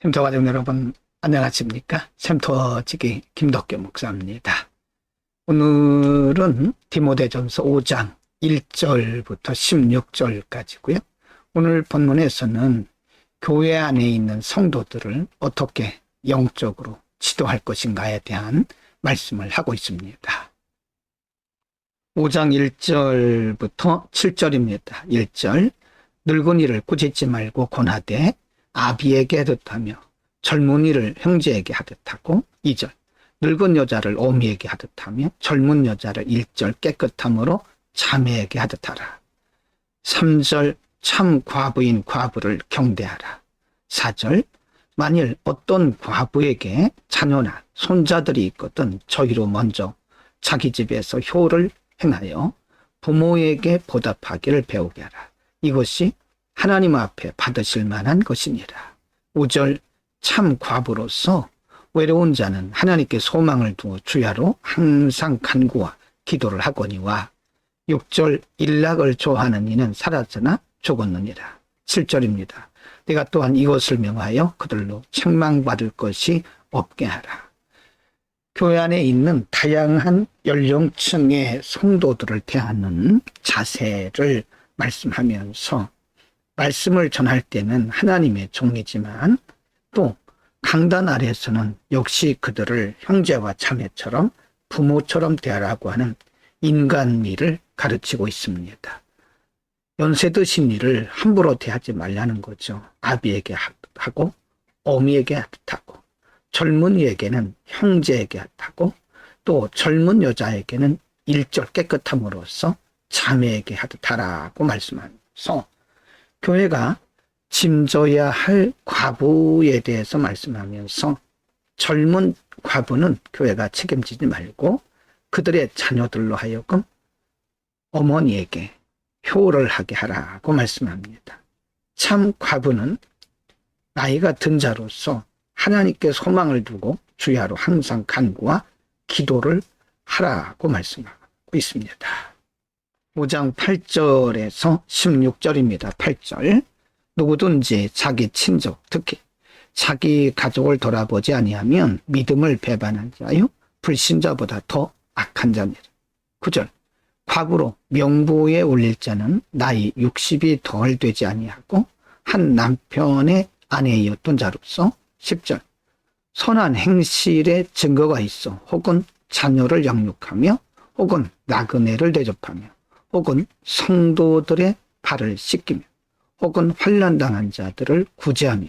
샘터 가족 여러분, 안녕하십니까? 샘터지기 김덕교 목사입니다. 오늘은 디모데전서 5장 1절부터 16절까지고요. 오늘 본문에서는 교회 안에 있는 성도들을 어떻게 영적으로 지도할 것인가에 대한 말씀을 하고 있습니다. 5장 1절부터 7절입니다. 1절, 늙은이를 꾸짖지 말고 권하되 아비에게 하듯 하며 젊은이를 형제에게 하듯 하고, 2절, 늙은 여자를 어미에게 하듯 하며 젊은 여자를 1절 깨끗함으로 자매에게 하듯 하라. 3절, 참 과부인 과부를 경대하라. 4절, 만일 어떤 과부에게 자녀나 손자들이 있거든 저희로 먼저 자기 집에서 효를 행하여 부모에게 보답하기를 배우게 하라. 이것이 하나님 앞에 받으실 만한 것이니라. 5절, 참 과부로서 외로운 자는 하나님께 소망을 두어 주야로 항상 간구와 기도를 하거니와. 6절, 일락을 좋아하는 이는 사라져나 죽었느니라. 7절입니다. 내가 또한 이것을 명하여 그들로 책망받을 것이 없게 하라. 교회 안에 있는 다양한 연령층의 성도들을 대하는 자세를 말씀하면서, 말씀을 전할 때는 하나님의 종이지만 또 강단 아래에서는 역시 그들을 형제와 자매처럼 부모처럼 대하라고 하는 인간미를 가르치고 있습니다. 연세 드신 이를 함부로 대하지 말라는 거죠. 아비에게 하고 어미에게 하고, 젊은이에게는 형제에게 하고, 또 젊은 여자에게는 1절 깨끗함으로써 자매에게 하듯 하라고 말씀하면서, 교회가 짐져야 할 과부에 대해서 말씀하면서, 젊은 과부는 교회가 책임지지 말고 그들의 자녀들로 하여금 어머니에게 효를 하게 하라고 말씀합니다. 참 과부는 나이가 든 자로서 하나님께 소망을 두고 주야로 항상 간구와 기도를 하라고 말씀하고 있습니다. 5장 8절에서 16절입니다. 8절, 누구든지 자기 친족, 특히 자기 가족을 돌아보지 아니하면 믿음을 배반한 자요 불신자보다 더 악한 자니라. 9절, 과부로 명부에 올릴 자는 나이 60이 덜 되지 아니하고 한 남편의 아내였던 자로서. 10절, 선한 행실에 증거가 있어 혹은 자녀를 양육하며 혹은 나그네를 대접하며 혹은 성도들의 발을 씻기며 혹은 환난당한 자들을 구제하며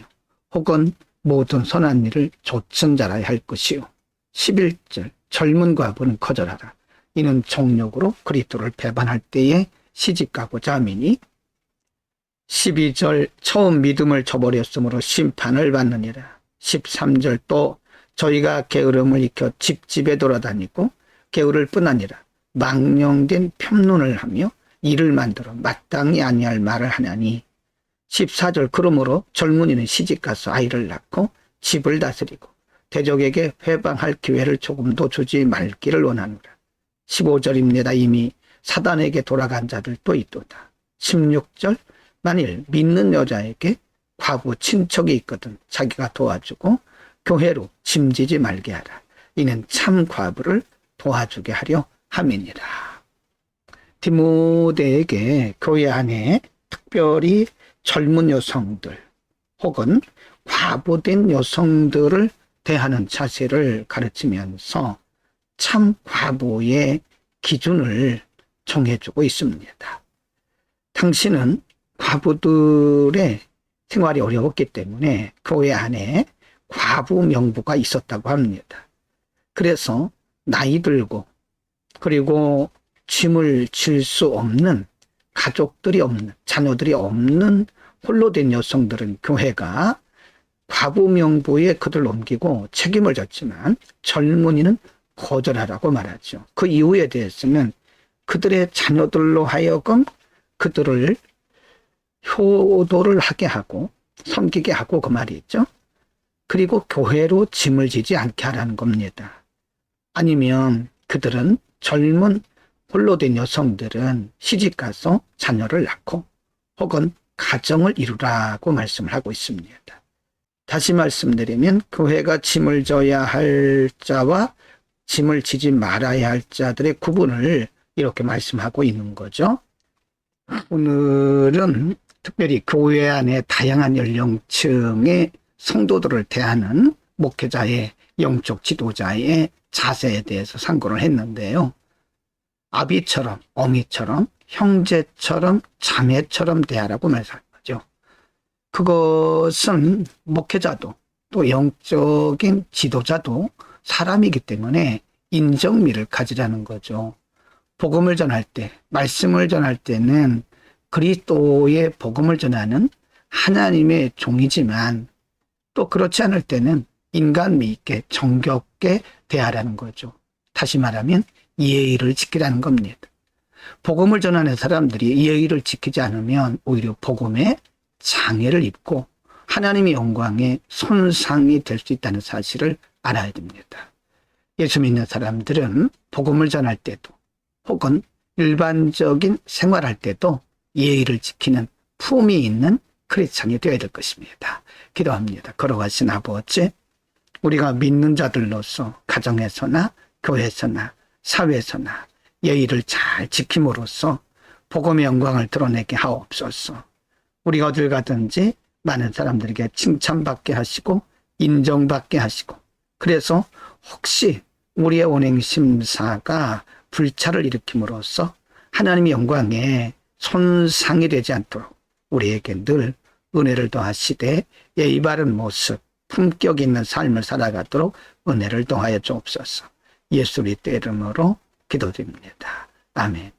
혹은 모든 선한 일을 좇은 자라야 할 것이요. 11절, 젊은 과부는 거절하라. 이는 정욕으로 그리스도를 배반할 때에 시집가고자 함이니. 12절, 처음 믿음을 저버렸으므로 심판을 받느니라. 13절, 또 저희가 게으름을 익혀 집집에 돌아다니고 게으를 뿐 아니라 망령된 편론을 하며 일을 만들어 마땅히 아니할 말을 하나니. 14절, 그러므로 젊은이는 시집가서 아이를 낳고 집을 다스리고 대적에게 회방할 기회를 조금도 주지 말기를 원하노라. 15절입니다. 이미 사단에게 돌아간 자들도 있도다. 16절, 만일 믿는 여자에게 과부 친척이 있거든 자기가 도와주고 교회로 짐지지 말게 하라. 이는 참 과부를 도와주게 하려 함이니라. 디모데에게 교회 안에 특별히 젊은 여성들 혹은 과부된 여성들을 대하는 자세를 가르치면서 참 과부의 기준을 정해주고 있습니다. 당신은 과부들의 생활이 어려웠기 때문에 교회 안에 과부 명부가 있었다고 합니다. 그래서 나이 들고 그리고 짐을 질 수 없는, 가족들이 없는, 자녀들이 없는 홀로 된 여성들은 교회가 과부 명부에 그들 옮기고 책임을 졌지만 젊은이는 거절하라고 말하죠. 그 이유에 대해서는 그들의 자녀들로 하여금 그들을 효도를 하게 하고 섬기게 하고 그 말이죠. 그리고 교회로 짐을 지지 않게 하라는 겁니다. 아니면 그들은 젊은 홀로 된 여성들은 시집가서 자녀를 낳고 혹은 가정을 이루라고 말씀을 하고 있습니다. 다시 말씀드리면 교회가 짐을 져야 할 자와 짐을 지지 말아야 할 자들의 구분을 이렇게 말씀하고 있는 거죠. 오늘은 특별히 교회 안에 다양한 연령층의 성도들을 대하는 목회자의 영적 지도자의 자세에 대해서 상고를 했는데요. 아비처럼, 어미처럼, 형제처럼, 자매처럼 대하라고 말씀한 거죠. 그것은 목회자도 또 영적인 지도자도 사람이기 때문에 인정미를 가지라는 거죠. 복음을 전할 때, 말씀을 전할 때는 그리스도의 복음을 전하는 하나님의 종이지만 또 그렇지 않을 때는 인간미 있게 정겹게 대하라는 거죠. 다시 말하면 예의를 지키라는 겁니다. 복음을 전하는 사람들이 예의를 지키지 않으면 오히려 복음에 장애를 입고 하나님의 영광에 손상이 될 수 있다는 사실을 알아야 됩니다. 예수 믿는 사람들은 복음을 전할 때도 혹은 일반적인 생활할 때도 예의를 지키는 품이 있는 크리스찬이 되어야 될 것입니다. 기도합니다. 걸어가신 아버지, 우리가 믿는 자들로서 가정에서나 교회에서나 사회에서나 예의를 잘 지킴으로써 복음의 영광을 드러내게 하옵소서. 우리가 어딜 가든지 많은 사람들에게 칭찬받게 하시고 인정받게 하시고, 그래서 혹시 우리의 운행심사가 불찰을 일으킴으로써 하나님의 영광에 손상이 되지 않도록 우리에게 늘 은혜를 더하시되 예의 바른 모습, 품격 있는 삶을 살아가도록 은혜를 더하여 주옵소서. 예수 그리스도의 이름으로 기도드립니다. 아멘.